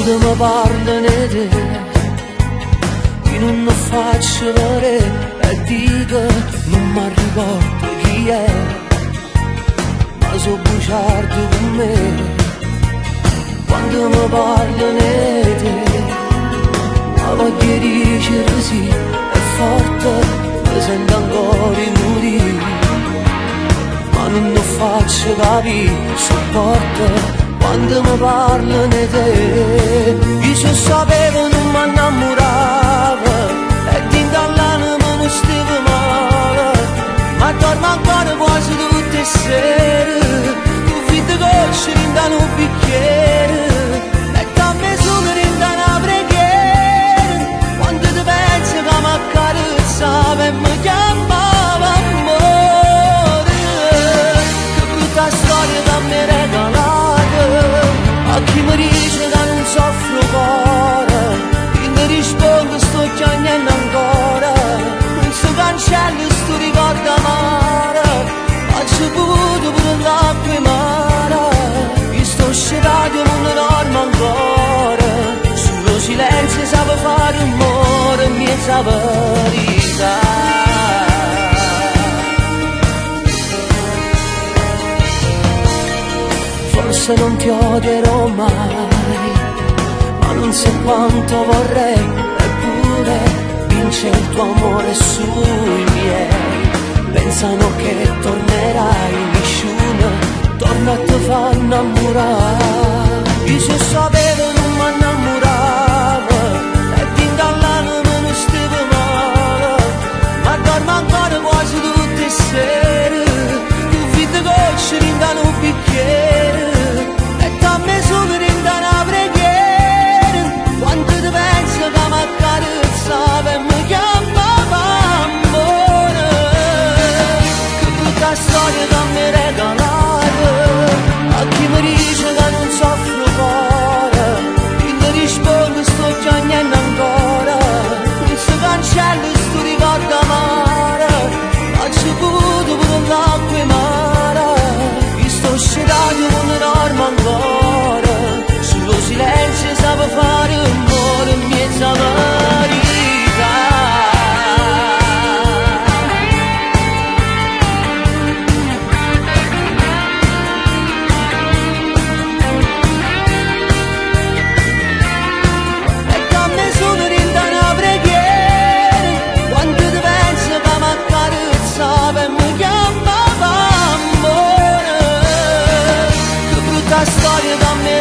quando mi parlano di te, io non mi faccio vedere e dico non mi ricordo chi è, ma so bugiardo con me. Quando mi parlano di te, la voglio dire sì, è forte, mi sento ancora in morire, ma non lo faccio capire, sopporto quando mi parlano di te. Io se sapevo non mi innamoravo e dentro all'anima non stavo male, ma dormo ancora quasi tutte le sere, tu fitti gocce in un bicchiere e dammi solo in una preghiera, quando ti pensi che mi accarezzava e mi chiamava amore. Che brutta storia che mi regalate, a chi mi dice che non soffro cuore, io mi rispondo sto chiamando ancora, non si cancella sto ricordo amaro, faccio pure pure l'acqua in mare, io sto scirato ma non dormo ancora, sullo silenzio sapevo fare rumore, mi sa verità. Forse non ti odierò mai, ma non so quanto vorrei, eppure vince il tuo amore sui miei. Pensano che tornerai, nessuno torna a te fa innamorare. Io se sapevo non mi innamoravo e dentro all'anima non stavo male, ma dormo ancora quasi tutte le sere, tu fitti gocce in un bicchiere e dammi solo in una preghiera, quando ti pensi che mi accarezzava e mi chiamava amore. Che brutta storia che mi regalate, a chi mi dice che non soffro cuore, io mi rispondo sto chiamando ancora, non si cancella sto ricordo amaro, faccio pure pure l'acqua in mare, io sto scirato con le norme ancora, sullo silenzio sapevo fare amore, mezza verità. E dammi solo in una preghiera, quando ti pensi che mi accarezzava e mi chiamava amore. Che brutta storia che mi